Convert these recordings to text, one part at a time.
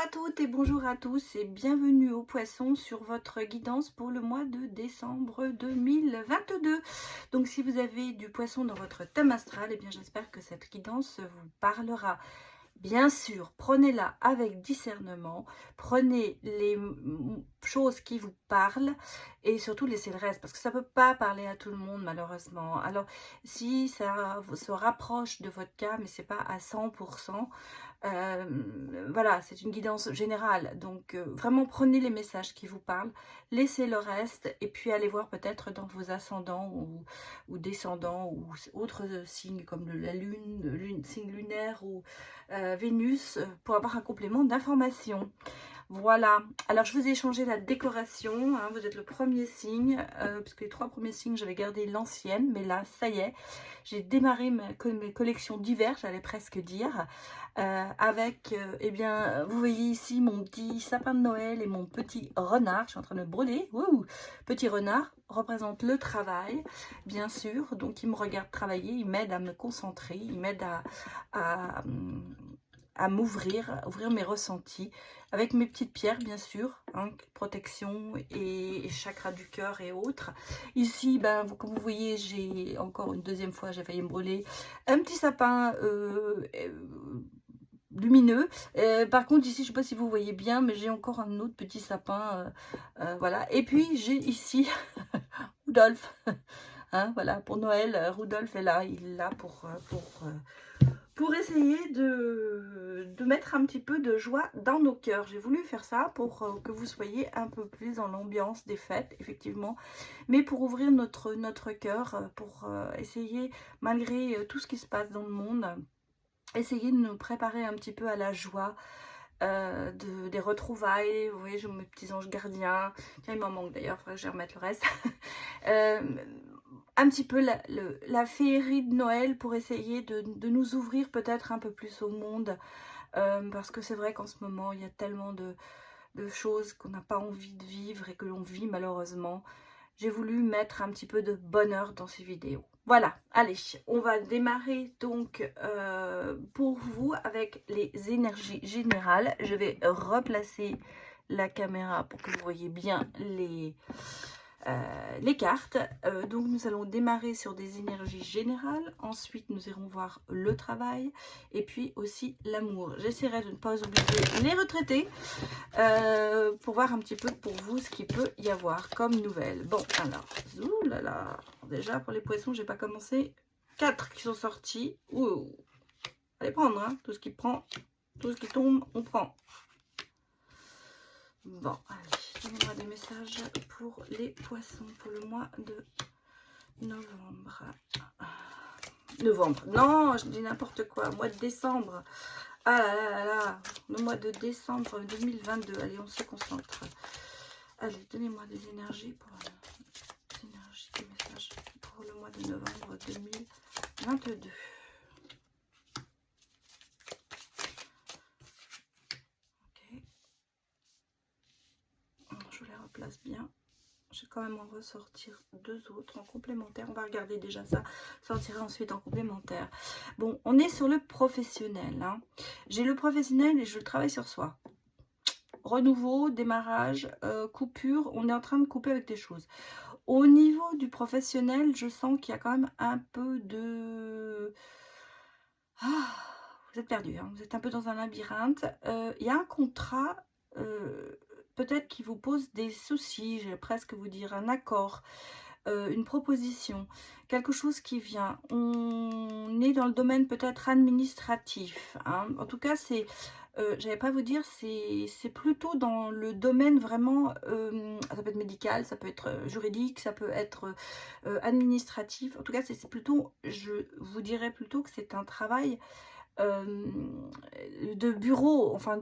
à toutes et bonjour à tous et bienvenue aux poissons sur votre guidance pour le mois de décembre 2022. Donc si vous avez du poisson dans votre thème astral, eh bien j'espère que cette guidance vous parlera. Bien sûr, prenez-la avec discernement, prenez les choses qui vous parlent et surtout laissez le reste parce que ça ne peut pas parler à tout le monde malheureusement. Alors si ça se rapproche de votre cas, mais c'est pas à 100%, voilà, c'est une guidance générale. Donc vraiment prenez les messages qui vous parlent, laissez le reste et puis allez voir peut-être dans vos ascendants ou descendants ou autres signes comme la lune, le signe lunaire ou Vénus pour avoir un complément d'information. Voilà, alors je vous ai changé la décoration, hein, vous êtes le premier signe, parce que les 3 premiers signes j'avais gardé l'ancienne, mais là ça y est, j'ai démarré mes collections d'hiver, j'allais presque dire, avec, eh bien, vous voyez ici mon petit sapin de Noël et mon petit renard, je suis en train de broder, wouh, petit renard représente le travail, bien sûr, donc il me regarde travailler, il m'aide à me concentrer, il m'aide à m'ouvrir, ouvrir mes ressentis, avec mes petites pierres bien sûr, hein, protection et chakra du cœur et autres. Ici, ben, comme vous voyez, j'ai encore une deuxième fois, j'ai failli me brûler, un petit sapin lumineux. Par contre ici, je ne sais pas si vous voyez bien, mais j'ai encore un autre petit sapin, voilà. Et puis j'ai ici Rudolph, hein, voilà, pour Noël, Rudolph est là, il est là pour essayer de mettre un petit peu de joie dans nos cœurs. J'ai voulu faire ça pour que vous soyez un peu plus dans l'ambiance des fêtes, effectivement, mais pour ouvrir notre cœur, pour essayer, malgré tout ce qui se passe dans le monde, essayer de nous préparer un petit peu à la joie, des retrouvailles. Vous voyez, j'ai mes petits anges gardiens. Tiens, il m'en manque d'ailleurs, il faudrait que je remette le reste. Un petit peu la féerie de Noël pour essayer de nous ouvrir peut-être un peu plus au monde. Parce que c'est vrai qu'en ce moment, il y a tellement de choses qu'on n'a pas envie de vivre et que l'on vit malheureusement. J'ai voulu mettre un petit peu de bonheur dans ces vidéos. Voilà, allez, on va démarrer donc pour vous avec les énergies générales. Je vais replacer la caméra pour que vous voyez bien les cartes. Donc nous allons démarrer sur des énergies générales, ensuite nous irons voir le travail et puis aussi l'amour. J'essaierai de ne pas oublier les retraités pour voir un petit peu pour vous ce qu'il peut y avoir comme nouvelle. Bon alors, oulala, déjà pour les poissons j'ai pas commencé, 4 qui sont sortis. Ouh. Allez prendre, hein, tout ce qui prend, tout ce qui tombe on prend. Bon, allez, donnez-moi des messages pour les poissons pour le mois de novembre. Novembre, non, je dis n'importe quoi, mois de décembre. Ah là là là là, le mois de décembre 2022. Allez, on se concentre. Allez, donnez-moi des énergies des messages pour le mois de novembre 2022. Je les replace bien. Je vais quand même en ressortir 2 autres en complémentaire. On va regarder déjà ça, sortira ensuite en complémentaire. Bon, on est sur le professionnel, hein. J'ai le professionnel et je travaille sur soi. Renouveau, démarrage, coupure, on est en train de couper avec des choses. Au niveau du professionnel, je sens qu'il y a quand même un peu de... Ah, vous êtes perdu, hein, vous êtes un peu dans un labyrinthe. Il y a un contrat... peut-être qu'il vous pose des soucis, je vais presque vous dire un accord, une proposition, quelque chose qui vient. On est dans le domaine peut-être administratif, hein. En tout cas, c'est, j'allais pas vous dire, c'est plutôt dans le domaine vraiment, ça peut être médical, ça peut être juridique, ça peut être administratif. En tout cas, c'est plutôt, je vous dirais plutôt que c'est un travail de bureau, enfin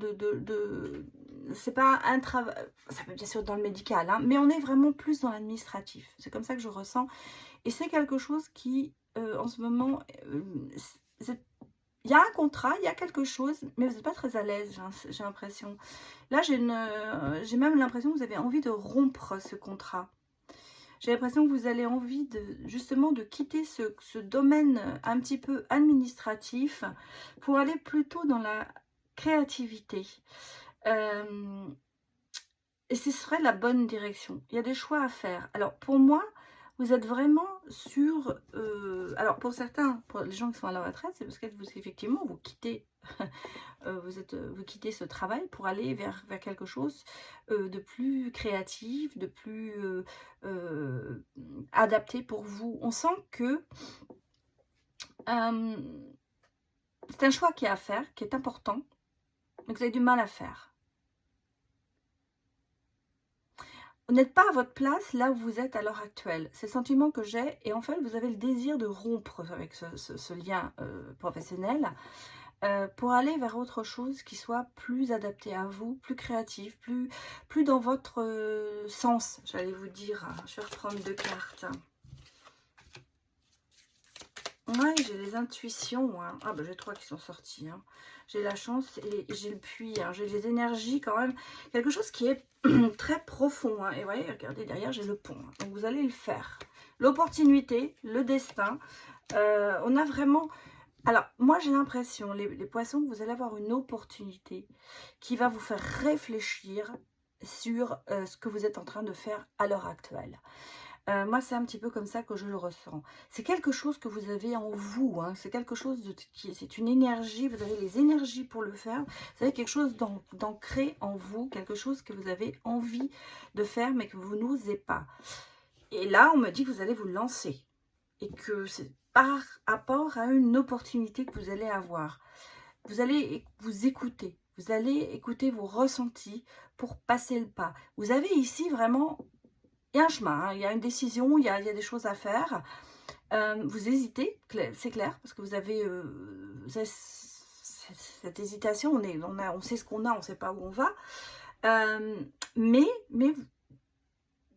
c'est pas un travail, ça peut bien sûr dans le médical, hein, mais on est vraiment plus dans l'administratif, c'est comme ça que je ressens, et c'est quelque chose qui en ce moment, il y a un contrat, il y a quelque chose, mais vous n'êtes pas très à l'aise, j'ai l'impression. Là j'ai même l'impression que vous avez envie de rompre ce contrat. J'ai l'impression que vous avez envie justement de quitter ce domaine un petit peu administratif pour aller plutôt dans la créativité. Et ce serait la bonne direction. Il y a des choix à faire. Alors pour moi, vous êtes vraiment sur... alors pour certains, pour les gens qui sont à la retraite, c'est parce que vous, effectivement, vous quittez, vous quittez ce travail pour aller vers quelque chose de plus créatif, de plus adapté pour vous. On sent que c'est un choix qui est à faire, qui est important, mais que vous avez du mal à faire. Vous n'êtes pas à votre place là où vous êtes à l'heure actuelle. C'est le sentiment que j'ai. Et en fait, vous avez le désir de rompre avec ce lien professionnel pour aller vers autre chose qui soit plus adapté à vous, plus créatif, plus dans votre sens, j'allais vous dire. Je vais reprendre 2 cartes. Ouais, j'ai les intuitions. Hein. Ah, bah, j'ai 3 qui sont sortis. Hein. J'ai la chance et j'ai le puits. Hein. J'ai les énergies quand même. Quelque chose qui est très profond. Hein. Et vous voyez, regardez, derrière, j'ai le pont. Hein. Donc, vous allez le faire. L'opportunité, le destin. On a vraiment... Alors, moi, j'ai l'impression, les poissons, que vous allez avoir une opportunité qui va vous faire réfléchir sur ce que vous êtes en train de faire à l'heure actuelle. Moi, c'est un petit peu comme ça que je le ressens. C'est quelque chose que vous avez en vous. Hein. C'est quelque chose c'est une énergie. Vous avez les énergies pour le faire. Vous avez quelque chose d'ancré en vous. Quelque chose que vous avez envie de faire, mais que vous n'osez pas. Et là, on me dit que vous allez vous lancer. Et que c'est par rapport à une opportunité que vous allez avoir. Vous allez vous écouter. Vous allez écouter vos ressentis pour passer le pas. Vous avez ici vraiment... Il y a un chemin, hein, il y a une décision, il y a des choses à faire. Vous hésitez, c'est clair, parce que vous avez cette hésitation, on sait ce qu'on a, on ne sait pas où on va. Mais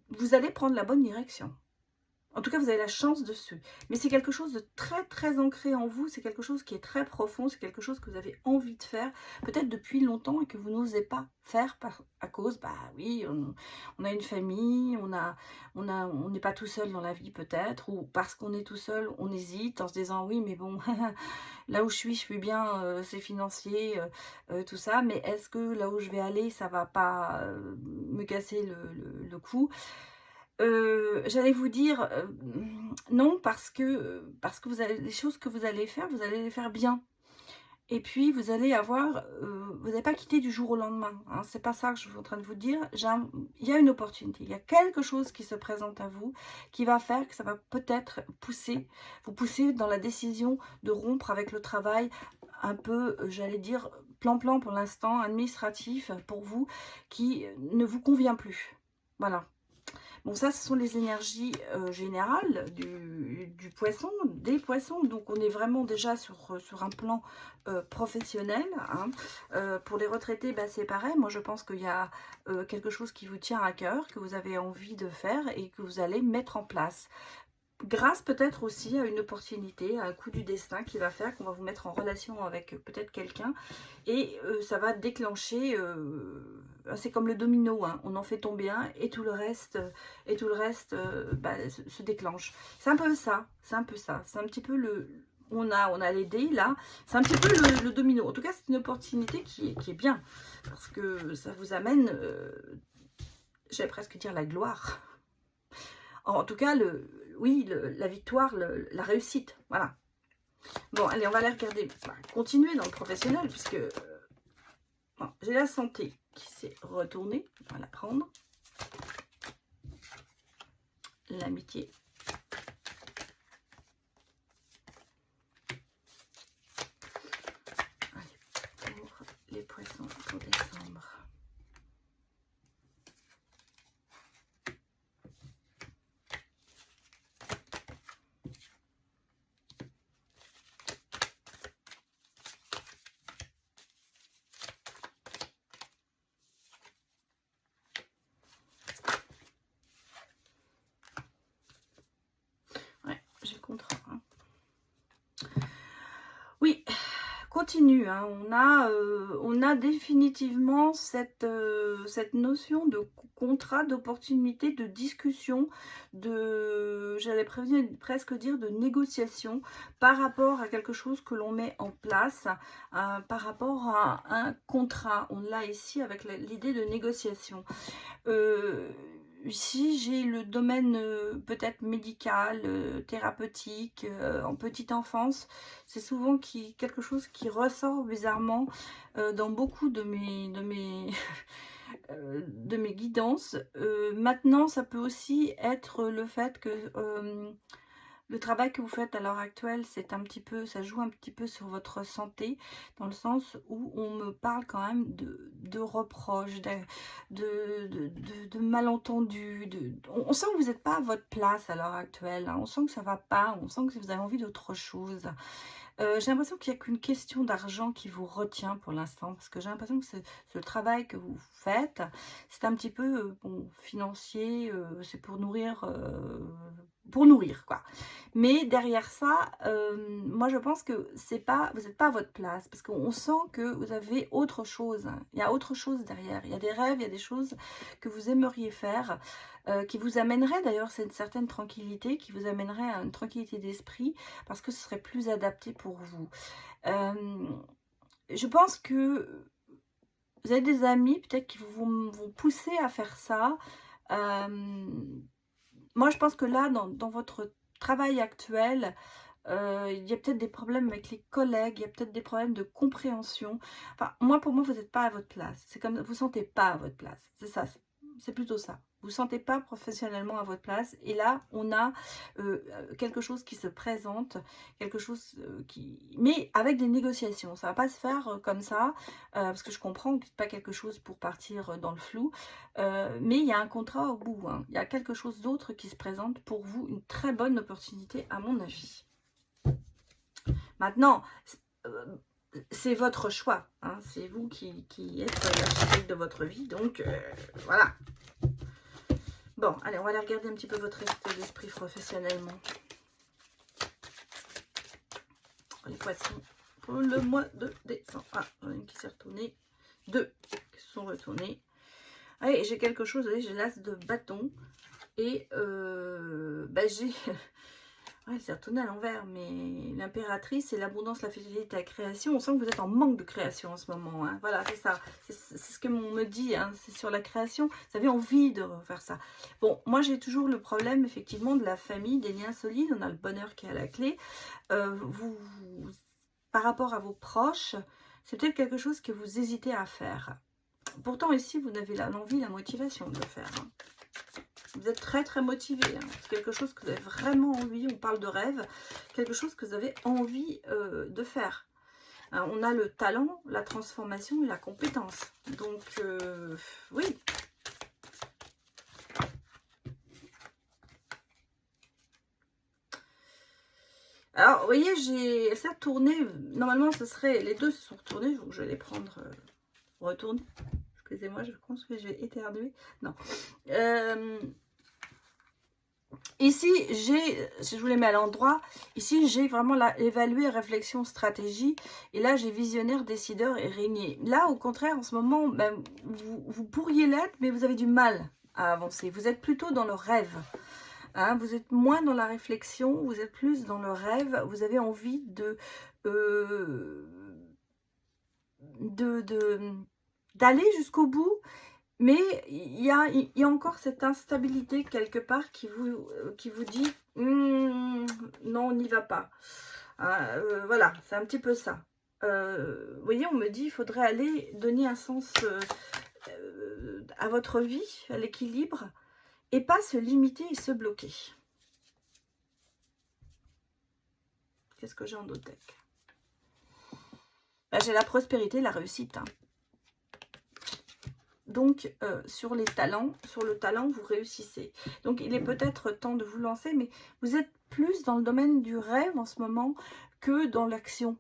vous allez prendre la bonne direction. En tout cas, vous avez la chance dessus. Mais c'est quelque chose de très, très ancré en vous. C'est quelque chose qui est très profond. C'est quelque chose que vous avez envie de faire, peut-être depuis longtemps, et que vous n'osez pas faire à cause, bah oui, on a une famille, on n'est pas tout seul dans la vie peut-être, ou parce qu'on est tout seul, on hésite en se disant oui, mais bon, là où je suis bien, c'est financier, tout ça, mais est-ce que là où je vais aller, ça va pas me casser le cou? J'allais vous dire non, parce que vous allez, les choses que vous allez faire, vous allez les faire bien. Et puis vous allez avoir, vous n'allez pas quitter du jour au lendemain. Hein, c'est pas ça que je suis en train de vous dire. Il y a une opportunité, il y a quelque chose qui se présente à vous, qui va faire que ça va peut-être vous pousser dans la décision de rompre avec le travail un peu, j'allais dire, plan-plan pour l'instant, administratif pour vous, qui ne vous convient plus. Voilà. Bon, ça, ce sont les énergies générales du poisson, des poissons. Donc, on est vraiment déjà sur un plan professionnel. Hein. Pour les retraités, bah, c'est pareil. Moi, je pense qu'il y a quelque chose qui vous tient à cœur, que vous avez envie de faire et que vous allez mettre en place. Grâce peut-être aussi à une opportunité, à un coup du destin qui va faire qu'on va vous mettre en relation avec peut-être quelqu'un et ça va déclencher, c'est comme le domino, hein, on en fait tomber un et tout le reste, bah, se déclenche. C'est un peu ça, c'est un petit peu on a les dés là, c'est un petit peu le domino. En tout cas, c'est une opportunité qui est bien parce que ça vous amène, j'allais presque dire la gloire. En tout cas, la victoire, la réussite, voilà. Bon, allez, on va aller regarder, continuer dans le professionnel, puisque bon, j'ai la santé qui s'est retournée, on va la prendre. L'amitié. Allez, pour les poissons pour décembre. Oui, continue, hein. On a définitivement cette notion de contrat, d'opportunité, de discussion, j'allais presque dire de négociation par rapport à quelque chose que l'on met en place, par rapport à un contrat. On l'a ici avec l'idée de négociation. Ici, j'ai le domaine peut-être médical, thérapeutique, en petite enfance. C'est souvent quelque chose qui ressort bizarrement dans beaucoup de de mes guidances. Maintenant, ça peut aussi être le fait que le travail que vous faites à l'heure actuelle, c'est un petit peu, ça joue un petit peu sur votre santé, dans le sens où on me parle quand même de reproches, de malentendus. On sent que vous n'êtes pas à votre place à l'heure actuelle, hein. On sent que ça ne va pas, on sent que vous avez envie d'autre chose. J'ai l'impression qu'il n'y a qu'une question d'argent qui vous retient pour l'instant, parce que j'ai l'impression que ce travail que vous faites, c'est un petit peu bon, financier, c'est pour nourrir quoi. Mais derrière ça, moi je pense que vous n'êtes pas à votre place, parce qu'on sent que vous avez autre chose, hein. Il y a autre chose derrière, il y a des rêves, il y a des choses que vous aimeriez faire, qui vous amèneraient d'ailleurs, c'est une certaine tranquillité, qui vous amènerait à une tranquillité d'esprit, parce que ce serait plus adapté pour vous. Je pense que vous avez des amis peut-être qui vont pousser à faire ça. Moi je pense que là, dans votre travail actuel, il y a peut-être des problèmes avec les collègues, il y a peut-être des problèmes de compréhension. Enfin, pour moi, vous n'êtes pas à votre place. C'est comme vous ne vous sentez pas à votre place. C'est ça, c'est plutôt ça. Vous ne vous sentez pas professionnellement à votre place. Et là, on a quelque chose qui se présente, quelque chose mais avec des négociations. Ça ne va pas se faire comme ça, parce que je comprends que ce n'est pas quelque chose pour partir dans le flou. Mais il y a un contrat au bout, hein. Il y a quelque chose d'autre qui se présente pour vous, une très bonne opportunité à mon avis. Maintenant, c'est votre choix, hein. C'est vous qui êtes l'architecte de votre vie, donc voilà. Bon, allez, on va aller regarder un petit peu votre état d'esprit professionnellement. Les poissons, pour le mois de décembre. Ah, il y en a une qui s'est retournée, deux qui se sont retournées. Allez, j'ai quelque chose, j'ai l'as de bâton, et j'ai... Ouais, c'est retourné à l'envers, mais l'impératrice, c'est l'abondance, la fidélité, la création. On sent que vous êtes en manque de création en ce moment, hein. Voilà, c'est ça. C'est ce que on me dit, hein. C'est sur la création. Vous avez envie de refaire ça. Bon, moi, j'ai toujours le problème, effectivement, de la famille, des liens solides. On a le bonheur qui est à la clé. Par rapport à vos proches, c'est peut-être quelque chose que vous hésitez à faire. Pourtant, ici, vous avez l'envie, la motivation de le faire, hein. Vous êtes très très motivé, hein. C'est quelque chose que vous avez vraiment envie, on parle de rêve, quelque chose que vous avez envie de faire. Hein, on a le talent, la transformation et la compétence. Donc, oui. Alors, vous voyez, ça a tourné. Normalement, ce serait... Les deux se sont retournés, donc je vais les prendre... retourner. Excusez-moi, je pense que je vais éternuer. Non. Ici, si je vous les mets à l'endroit, ici, j'ai vraiment évalué, réflexion, stratégie. Et là, j'ai visionnaire, décideur et régnier. Là, au contraire, en ce moment, ben, vous pourriez l'être, mais vous avez du mal à avancer. Vous êtes plutôt dans le rêve. Hein, vous êtes moins dans la réflexion, vous êtes plus dans le rêve. Vous avez envie d'aller jusqu'au bout. Mais il y a encore cette instabilité quelque part qui vous dit non, on n'y va pas. Voilà, c'est un petit peu ça. Vous voyez, on me dit il faudrait aller donner un sens à votre vie, à l'équilibre, et pas se limiter et se bloquer. Qu'est-ce que j'ai en Dotec? J'ai la prospérité, la réussite, hein. Donc, sur le talent, vous réussissez. Donc, il est peut-être temps de vous lancer, mais vous êtes plus dans le domaine du rêve en ce moment que dans l'action.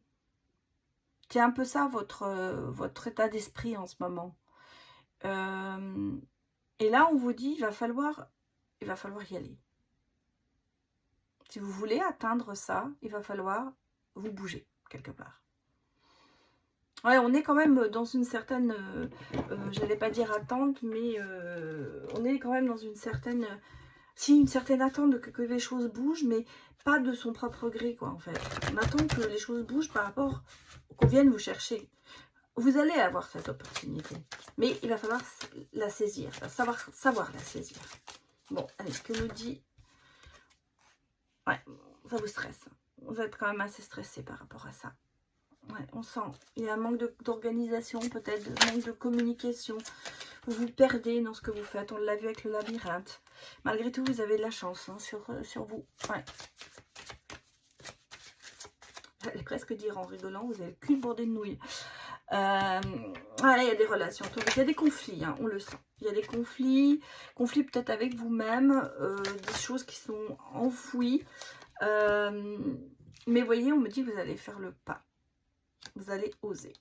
C'est un peu ça votre état d'esprit en ce moment. Et là, on vous dit, il va falloir y aller. Si vous voulez atteindre ça, il va falloir vous bouger quelque part. Ouais, on est quand même dans une certaine, j'allais pas dire attente, mais on est quand même dans une certaine, si une certaine attente que les choses bougent, mais pas de son propre gré, quoi, en fait. On attend que les choses bougent par rapport qu'on vienne vous chercher. Vous allez avoir cette opportunité, mais il va falloir la saisir, savoir la saisir. Bon, allez, que nous dit... Ouais, ça vous stresse. Vous êtes quand même assez stressé par rapport à ça. Ouais, on sent. Il y a un manque d'organisation, peut-être, manque de communication. Vous vous perdez dans ce que vous faites. On l'a vu avec le labyrinthe. Malgré tout, vous avez de la chance hein, sur vous. Ouais. J'allais presque dire en rigolant, vous avez le cul bordé de nouilles. Voilà, il y a des relations. Il y a des conflits, hein, on le sent. Il y a des conflits peut-être avec vous-même, des choses qui sont enfouies. Mais voyez, on me dit que vous allez faire le pas. Vous allez oser.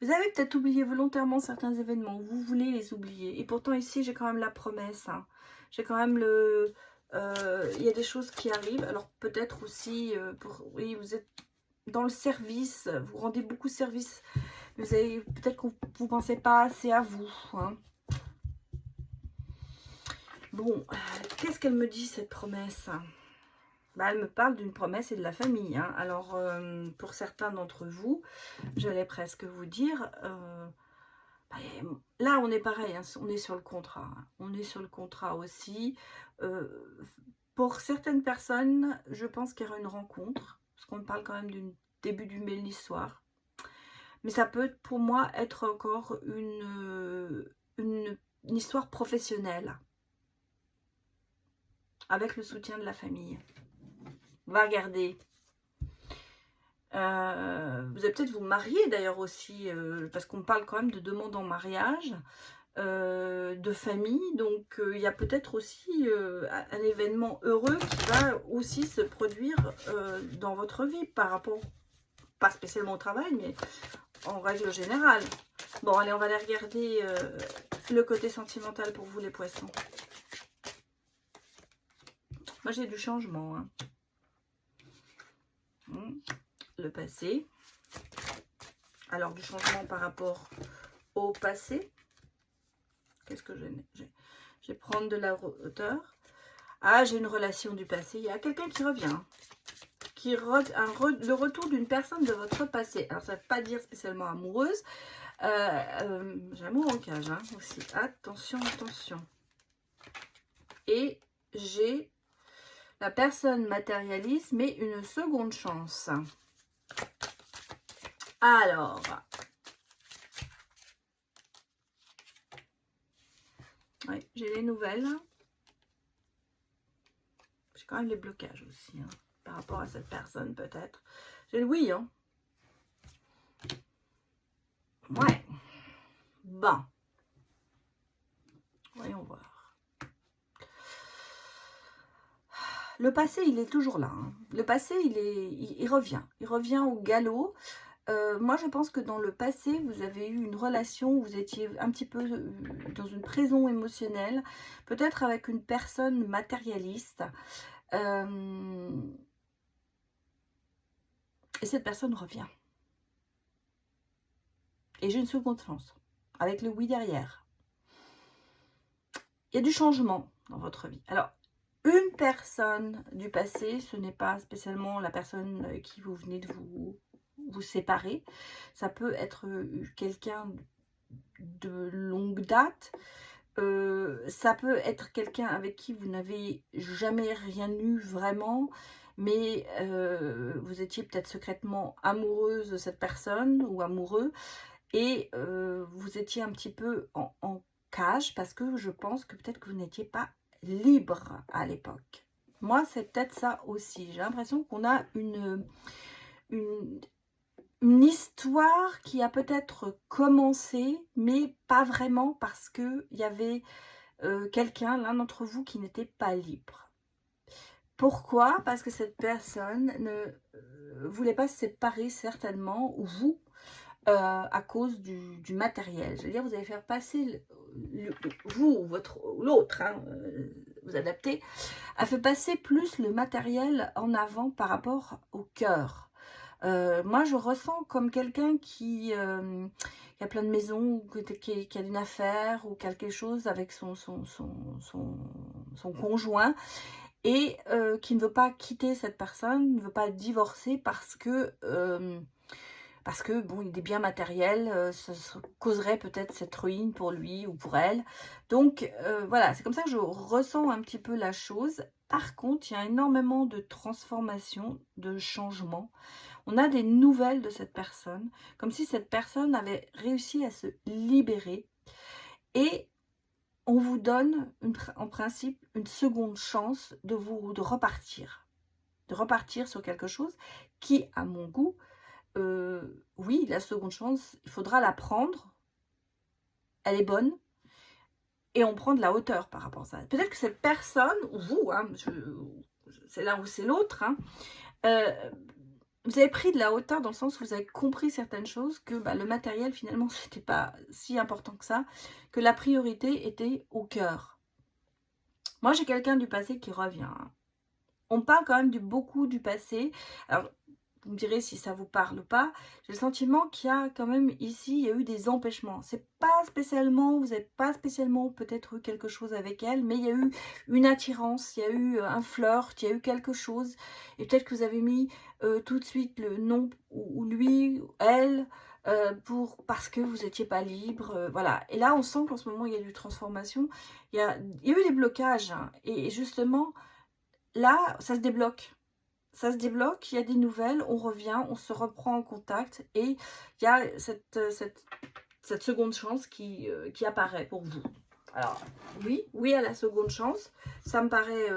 Vous avez peut-être oublié volontairement certains événements. Vous voulez les oublier. Et pourtant, ici, j'ai quand même la promesse. Hein. J'ai quand même le... il y a des choses qui arrivent. Alors, peut-être aussi... oui, vous êtes dans le service. Vous rendez beaucoup de service. Vous avez peut-être que vous ne pensez pas assez à vous. Hein. Bon, qu'est-ce qu'elle me dit, cette promesse ? Bah, elle me parle d'une promesse et de la famille. Hein. Alors, pour certains d'entre vous, j'allais presque vous dire, là, on est pareil, hein, on est sur le contrat. Hein. On est sur le contrat aussi. Pour certaines personnes, je pense qu'il y aura une rencontre, parce qu'on parle quand même du début d'une belle histoire. Mais ça peut, pour moi, être encore une histoire professionnelle, avec le soutien de la famille. On va regarder. Vous allez peut-être vous marier d'ailleurs aussi, parce qu'on parle quand même de demande en mariage, de famille. Donc il y a peut-être aussi un événement heureux qui va aussi se produire dans votre vie par rapport, pas spécialement au travail, mais en règle générale. Bon, allez, on va aller regarder le côté sentimental pour vous les poissons. Moi j'ai du changement, hein. Le passé. Alors du changement par rapport au passé. Qu'est-ce que j'ai? Je vais prendre de la hauteur. Ah, j'ai une relation du passé. Il y a quelqu'un qui revient. Le retour d'une personne de votre passé. Alors ça ne veut pas dire spécialement amoureuse. J'ai l'amour en cage hein, aussi. Attention, attention. Et j'ai la personne matérialiste, mais une seconde chance. Alors, ouais, j'ai les nouvelles. J'ai quand même les blocages aussi, hein, par rapport à cette personne peut-être. J'ai le oui, hein. Ouais. Bon. Voyons voir. Le passé, il est toujours là. Hein. Le passé, il revient. Il revient au galop. Moi, je pense que dans le passé, vous avez eu une relation où vous étiez un petit peu dans une prison émotionnelle, peut-être avec une personne matérialiste. Et cette personne revient. Et j'ai une seconde chance, avec le oui derrière. Il y a du changement dans votre vie. Alors, une personne du passé, ce n'est pas spécialement la personne qui vous venez de vous séparer. Ça peut être quelqu'un de longue date. Ça peut être quelqu'un avec qui vous n'avez jamais rien eu vraiment, mais vous étiez peut-être secrètement amoureuse de cette personne ou amoureux, et vous étiez un petit peu en cage parce que je pense que peut-être que vous n'étiez pas libre à l'époque. Moi, c'est peut-être ça aussi. J'ai l'impression qu'on a une histoire qui a peut-être commencé, mais pas vraiment, parce qu'il y avait quelqu'un, l'un d'entre vous, qui n'était pas libre. Pourquoi? Parce que cette personne ne voulait pas se séparer certainement, ou vous, à cause du matériel. Je veux dire, vous allez faire passer, vous ou l'autre, hein, vous adaptez, a fait passer plus le matériel en avant par rapport au cœur. Moi, je ressens comme quelqu'un qui a plein de maisons, ou qui a une affaire ou quelque chose avec son conjoint et qui ne veut pas quitter cette personne, ne veut pas divorcer parce que bon, il y a des biens matériels, ça causerait peut-être cette ruine pour lui ou pour elle. Donc voilà, c'est comme ça que je ressens un petit peu la chose. Par contre, il y a énormément de transformations, de changements. On a des nouvelles de cette personne, comme si cette personne avait réussi à se libérer. Et on vous donne, en principe, une seconde chance de repartir. De repartir sur quelque chose qui, à mon goût, oui, la seconde chance, il faudra la prendre. Elle est bonne. Et on prend de la hauteur par rapport à ça. Peut-être que cette personne, ou vous, hein, c'est l'un ou c'est l'autre, hein, vous avez pris de la hauteur dans le sens où vous avez compris certaines choses, que le matériel, finalement, c'était pas si important que ça, que la priorité était au cœur. Moi, j'ai quelqu'un du passé qui revient. Hein. On parle quand même beaucoup du passé. Alors, vous me direz si ça vous parle ou pas. J'ai le sentiment qu'il y a quand même ici, il y a eu des empêchements. C'est pas spécialement, vous n'avez pas spécialement peut-être eu quelque chose avec elle, mais il y a eu une attirance, il y a eu un flirt, il y a eu quelque chose. Et peut-être que vous avez mis tout de suite le nom ou lui, ou elle, parce que vous n'étiez pas libre. Voilà. Et là, on sent qu'en ce moment, il y a eu transformation. Il y a eu des blocages. Hein, et justement, là, ça se débloque. Ça se débloque, il y a des nouvelles, on revient, on se reprend en contact et il y a cette seconde chance qui apparaît pour vous. Alors, oui à la seconde chance, ça me paraît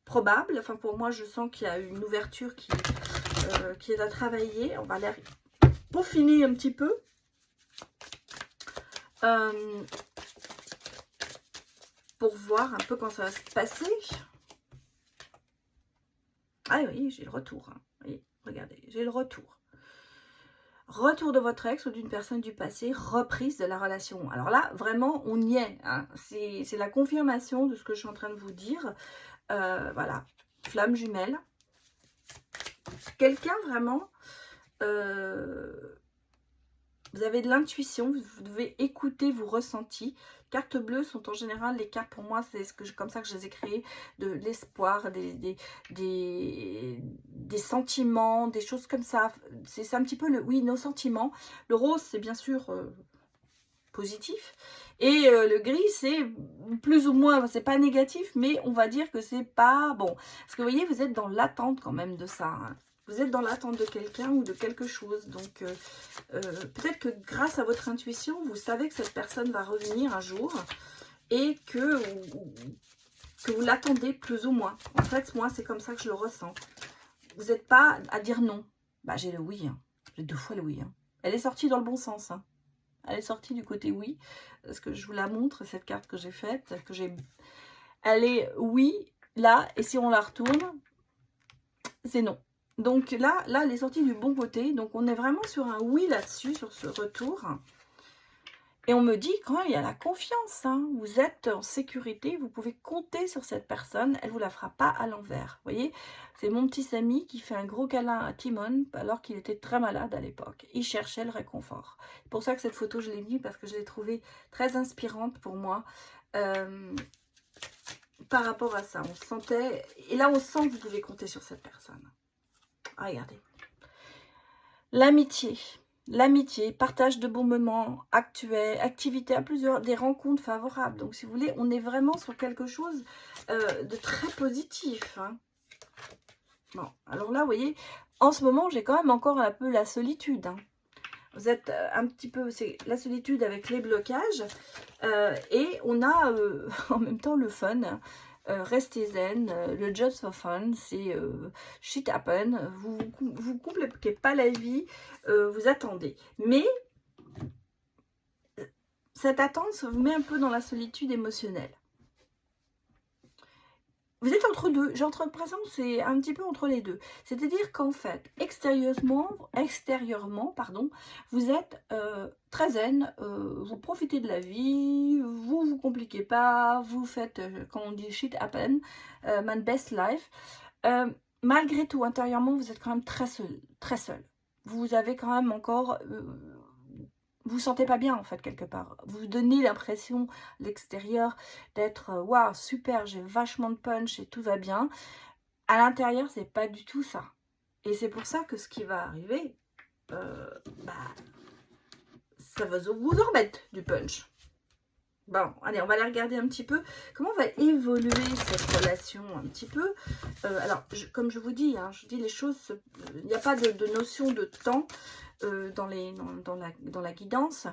probable. Enfin, pour moi, je sens qu'il y a une ouverture qui est à travailler. On va la peaufiner un petit peu. Pour voir un peu quand ça va se passer. Ah oui, j'ai le retour. Hein. Oui, regardez, j'ai le retour. Retour de votre ex ou d'une personne du passé, reprise de la relation. Alors là, vraiment, on y est. Hein. C'est la confirmation de ce que je suis en train de vous dire. Voilà, flamme jumelle. Quelqu'un vraiment... vous avez de l'intuition, vous devez écouter vos ressentis. Cartes bleues sont en général, les cartes pour moi, c'est comme ça que je les ai créées, de l'espoir, des sentiments, des choses comme ça. C'est un petit peu nos sentiments. Le rose, c'est bien sûr positif. Et le gris, c'est plus ou moins, c'est pas négatif, mais on va dire que c'est pas bon. Parce que vous voyez, vous êtes dans l'attente quand même de ça. Hein. Vous êtes dans l'attente de quelqu'un ou de quelque chose. Donc, peut-être que grâce à votre intuition, vous savez que cette personne va revenir un jour et que vous l'attendez plus ou moins. En fait, moi, c'est comme ça que je le ressens. Vous n'êtes pas à dire non. J'ai le oui. Hein. J'ai 2 fois le oui. Hein. Elle est sortie dans le bon sens. Hein. Elle est sortie du côté oui. Parce que je vous la montre, cette carte que j'ai faite. Elle est oui, là. Et si on la retourne, c'est non. Donc là, elle est sortie du bon côté. Donc on est vraiment sur un oui là-dessus, sur ce retour. Et on me dit quand même, il y a la confiance. Hein. Vous êtes en sécurité, vous pouvez compter sur cette personne. Elle ne vous la fera pas à l'envers. Vous voyez, c'est mon petit Samy qui fait un gros câlin à Timon alors qu'il était très malade à l'époque. Il cherchait le réconfort. C'est pour ça que cette photo, je l'ai mise parce que je l'ai trouvée très inspirante pour moi. Par rapport à ça, on sentait... Et là, on sent que vous pouvez compter sur cette personne. Regardez. L'amitié. L'amitié, partage de bons moments actuels, activités à plusieurs, des rencontres favorables. Donc, si vous voulez, on est vraiment sur quelque chose de très positif. Hein. Bon, alors là, vous voyez, en ce moment, j'ai quand même encore un peu la solitude. Hein. Vous êtes un petit peu, c'est la solitude avec les blocages. Et on a en même temps le fun. Restez zen, le just for fun, c'est shit happen, vous compliquez pas la vie, vous attendez. Mais cette attente ça vous met un peu dans la solitude émotionnelle. Vous êtes entre deux, j'ai l'impression que c'est un petit peu entre les deux. C'est-à-dire qu'en fait, extérieurement, vous êtes très zen, vous profitez de la vie, vous compliquez pas, vous faites, quand on dit shit happen, man best life. malgré tout, intérieurement, vous êtes quand même très seul, très seul. Vous avez quand même encore... vous vous sentez pas bien, en fait, quelque part. Vous donnez l'impression, à l'extérieur, d'être, waouh, super, j'ai vachement de punch et tout va bien. À l'intérieur, c'est pas du tout ça. Et c'est pour ça que ce qui va arriver, bah, ça va vous en remettre du punch. Bon, allez, on va aller regarder un petit peu comment va évoluer cette relation un petit peu. Alors, comme je vous dis, hein, je dis les choses, il n'y a pas de notion de temps dans la guidance.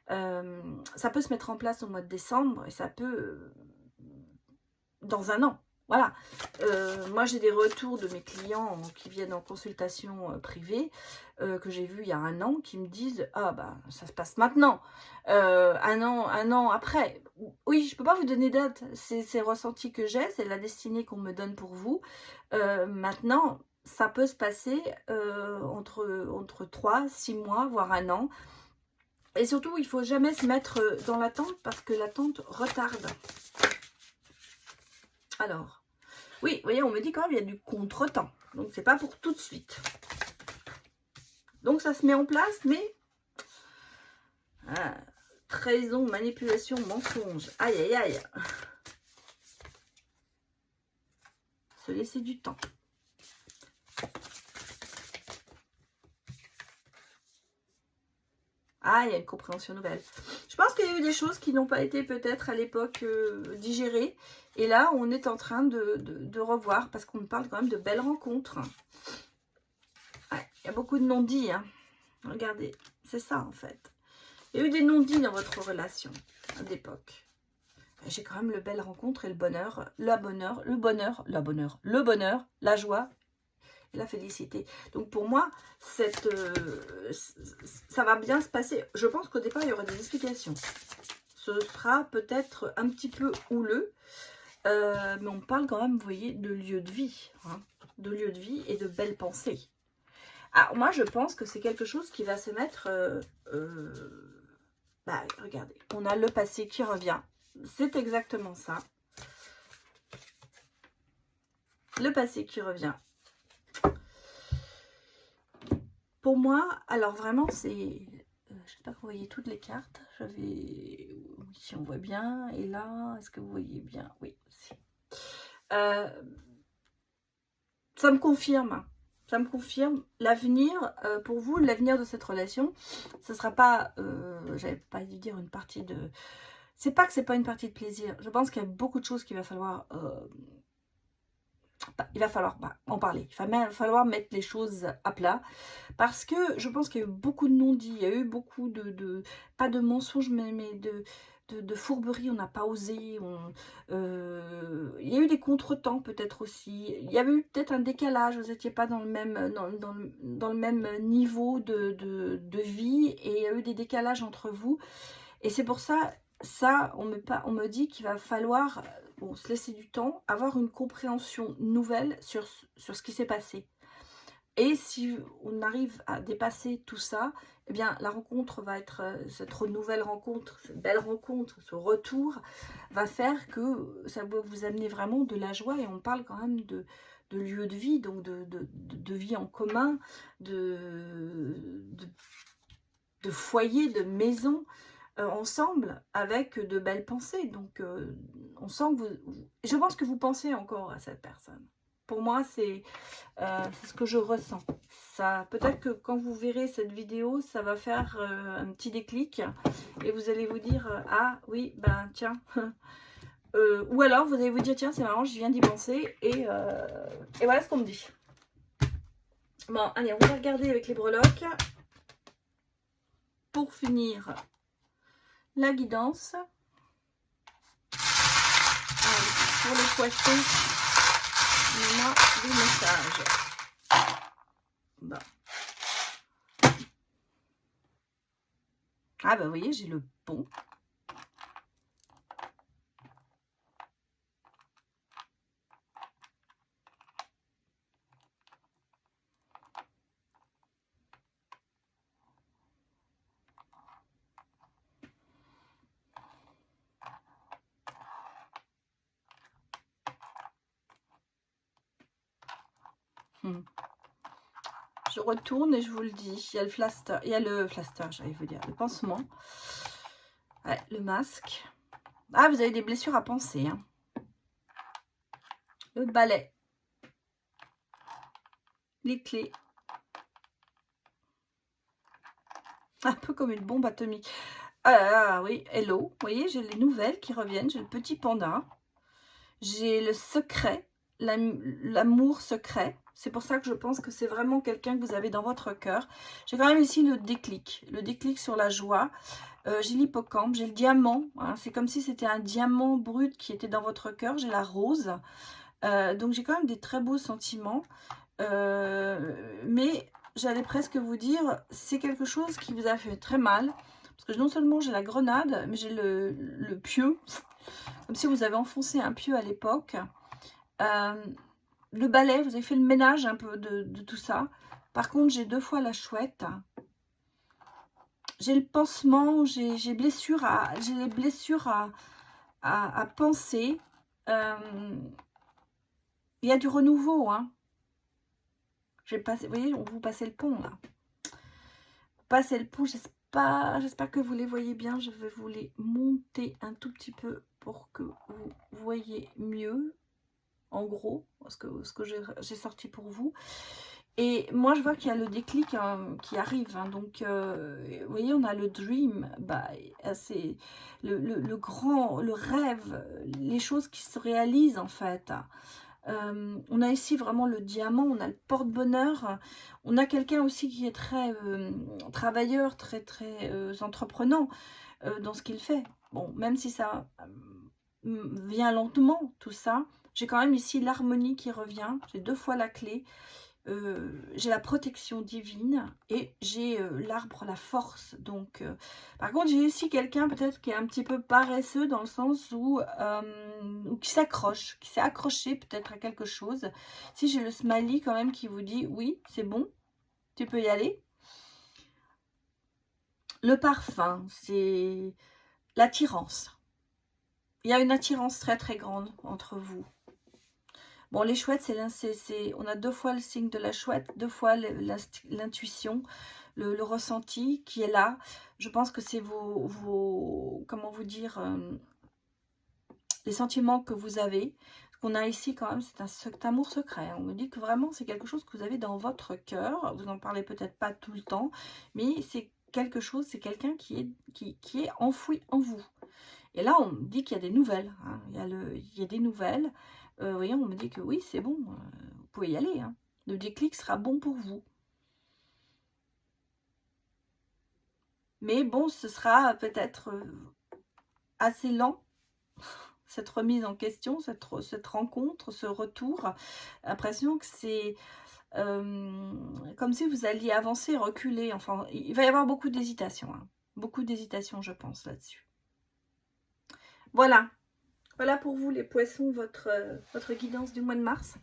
Ça peut se mettre en place au mois de décembre et ça peut dans un an. Voilà. Moi, j'ai des retours de mes clients qui viennent en consultation privée, que j'ai vu il y a un an, qui me disent « Ah, bah, ça se passe maintenant. Un an après. » Oui, je ne peux pas vous donner date. C'est le ressenti que j'ai, c'est la destinée qu'on me donne pour vous. Maintenant, ça peut se passer entre 3, 6 mois, voire un an. Et surtout, il ne faut jamais se mettre dans l'attente parce que l'attente retarde. Alors, oui, vous voyez, on me dit quand même il y a du contretemps. Donc, c'est pas pour tout de suite. Donc, ça se met en place, mais... Ah, trahison, manipulation, mensonge. Aïe, aïe, aïe. Se laisser du temps. Ah, il y a une compréhension nouvelle. Je pense qu'il y a eu des choses qui n'ont pas été peut-être à l'époque digérées. Et là, on est en train de revoir parce qu'on parle quand même de belles rencontres. Ouais, il y a beaucoup de non-dits. Hein. Regardez, c'est ça en fait. Il y a eu des non-dits dans votre relation à l'époque. J'ai quand même le belle rencontre et le bonheur, le bonheur, la joie et la félicité. Donc pour moi, ça va bien se passer. Je pense qu'au départ, il y aura des explications. Ce sera peut-être un petit peu houleux, mais on parle quand même, vous voyez, de lieu de vie. Hein, de lieu de vie et de belles pensées. Alors moi, je pense que c'est quelque chose qui va se mettre... bah, regardez, on a le passé qui revient. C'est exactement ça. Le passé qui revient. Pour moi, alors vraiment, c'est... J'espère que vous voyez toutes les cartes. Oui, on voit bien. Et là, est-ce que vous voyez bien? Oui, aussi. Ça me confirme. Ça me confirme l'avenir, pour vous, l'avenir de cette relation. Ce ne sera pas, j'avais pas dû dire une partie de... C'est pas que c'est pas une partie de plaisir. Je pense qu'il y a beaucoup de choses qu'il va falloir... il va falloir en parler. Il va falloir mettre les choses à plat. Parce que je pense qu'il y a eu beaucoup de non-dits. Il y a eu beaucoup pas de mensonges, mais de fourberies. On n'a pas osé. Il y a eu des contretemps peut-être aussi. Il y avait eu peut-être un décalage. Vous n'étiez pas dans le même, dans le même niveau de vie. Et il y a eu des décalages entre vous. Et c'est pour ça, on me dit qu'il va falloir... Bon, se laisser du temps, avoir une compréhension nouvelle sur ce qui s'est passé. Et si on arrive à dépasser tout ça, eh bien, la rencontre va être, cette nouvelle rencontre, cette belle rencontre, ce retour, va faire que ça va vous amener vraiment de la joie. Et on parle quand même de lieu de vie, donc de vie en commun, de foyer, de maison, ensemble avec de belles pensées. Donc on sent que je pense que vous pensez encore à cette personne. Pour moi, c'est ce que je ressens. Ça, peut-être que quand vous verrez cette vidéo, ça va faire un petit déclic et vous allez vous dire ah oui, ben tiens. Ou alors vous allez vous dire tiens, c'est marrant, je viens d'y penser et voilà ce qu'on me dit. Bon, allez, on va regarder avec les breloques pour finir la guidance. Allez, pour les poissons, on a des messages. Bon. Ah bah vous voyez, j'ai le pont. Je retourne et je vous le dis. Il y a le flaster, j'allais vous dire, le pansement. Ouais, le masque. Ah, vous avez des blessures à penser. Hein. Le balai. Les clés. Un peu comme une bombe atomique. Ah oui, hello. Vous voyez, j'ai les nouvelles qui reviennent. J'ai le petit panda. J'ai le secret. L'amour secret. C'est pour ça que je pense que c'est vraiment quelqu'un que vous avez dans votre cœur. J'ai quand même ici le déclic. Le déclic sur la joie. J'ai l'hippocampe. J'ai le diamant. Hein, c'est comme si c'était un diamant brut qui était dans votre cœur. J'ai la rose. Donc j'ai quand même des très beaux sentiments. Mais j'allais presque vous dire, c'est quelque chose qui vous a fait très mal. Parce que non seulement j'ai la grenade, mais j'ai le pieu. Comme si vous avez enfoncé un pieu à l'époque. Le balai, vous avez fait le ménage un peu de tout ça. Par contre, j'ai 2 fois la chouette. J'ai le pansement, j'ai les blessures à penser. Il y a du renouveau, hein. Vous voyez, on vous passez le pont, là. Passez le pont, j'espère que vous les voyez bien. Je vais vous les monter un tout petit peu pour que vous voyez mieux, en gros, ce que j'ai sorti pour vous. Et moi, je vois qu'il y a le déclic qui arrive. Hein. Donc, vous voyez, on a le dream, bah, c'est le grand, le rêve, les choses qui se réalisent, en fait. On a ici vraiment le diamant, on a le porte-bonheur. On a quelqu'un aussi qui est très travailleur, très entreprenant dans ce qu'il fait. Bon, même si ça vient lentement, tout ça, j'ai quand même ici l'harmonie qui revient. J'ai 2 fois la clé. J'ai la protection divine et j'ai l'arbre, la force. Donc, par contre, j'ai ici quelqu'un peut-être qui est un petit peu paresseux dans le sens où qui s'accroche, qui s'est accroché peut-être à quelque chose. Si j'ai le smiley quand même qui vous dit oui, c'est bon, tu peux y aller. Le parfum, c'est l'attirance. Il y a une attirance très très grande entre vous. Bon, les chouettes, on a 2 fois le signe de la chouette, 2 fois l'intuition, le ressenti qui est là. Je pense que c'est comment vous dire, les sentiments que vous avez. Ce qu'on a ici quand même, c'est un amour secret. On me dit que vraiment, c'est quelque chose que vous avez dans votre cœur. Vous n'en parlez peut-être pas tout le temps, mais c'est quelque chose, c'est quelqu'un qui est enfoui en vous. Et là, on me dit qu'il y a des nouvelles. Hein. Il y a des nouvelles. Vous voyez, on me dit que oui, c'est bon. Vous pouvez y aller. Hein. Le déclic sera bon pour vous. Mais bon, ce sera peut-être assez lent. Cette remise en question, cette rencontre, ce retour. L'impression que c'est comme si vous alliez avancer, reculer. Enfin, il va y avoir beaucoup d'hésitation. Hein. Beaucoup d'hésitation, je pense, là-dessus. Voilà. Voilà pour vous les poissons, votre guidance du mois de mars.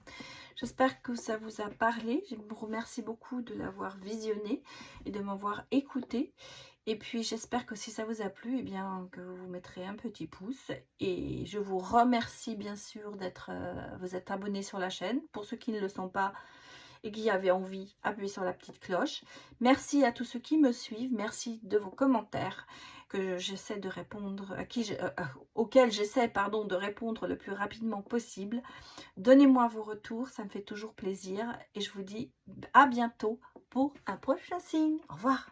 J'espère que ça vous a parlé. Je vous remercie beaucoup de l'avoir visionné et de m'avoir écouté. Et puis j'espère que si ça vous a plu, eh bien que vous mettrez un petit pouce. Et je vous remercie bien sûr d'être vous êtes abonné sur la chaîne. Pour ceux qui ne le sont pas et qui avaient envie, appuyez sur la petite cloche. Merci à tous ceux qui me suivent. Merci de vos commentaires que j'essaie de répondre, auxquels j'essaie de répondre le plus rapidement possible. Donnez-moi vos retours, ça me fait toujours plaisir. Et je vous dis à bientôt pour un prochain signe. Au revoir.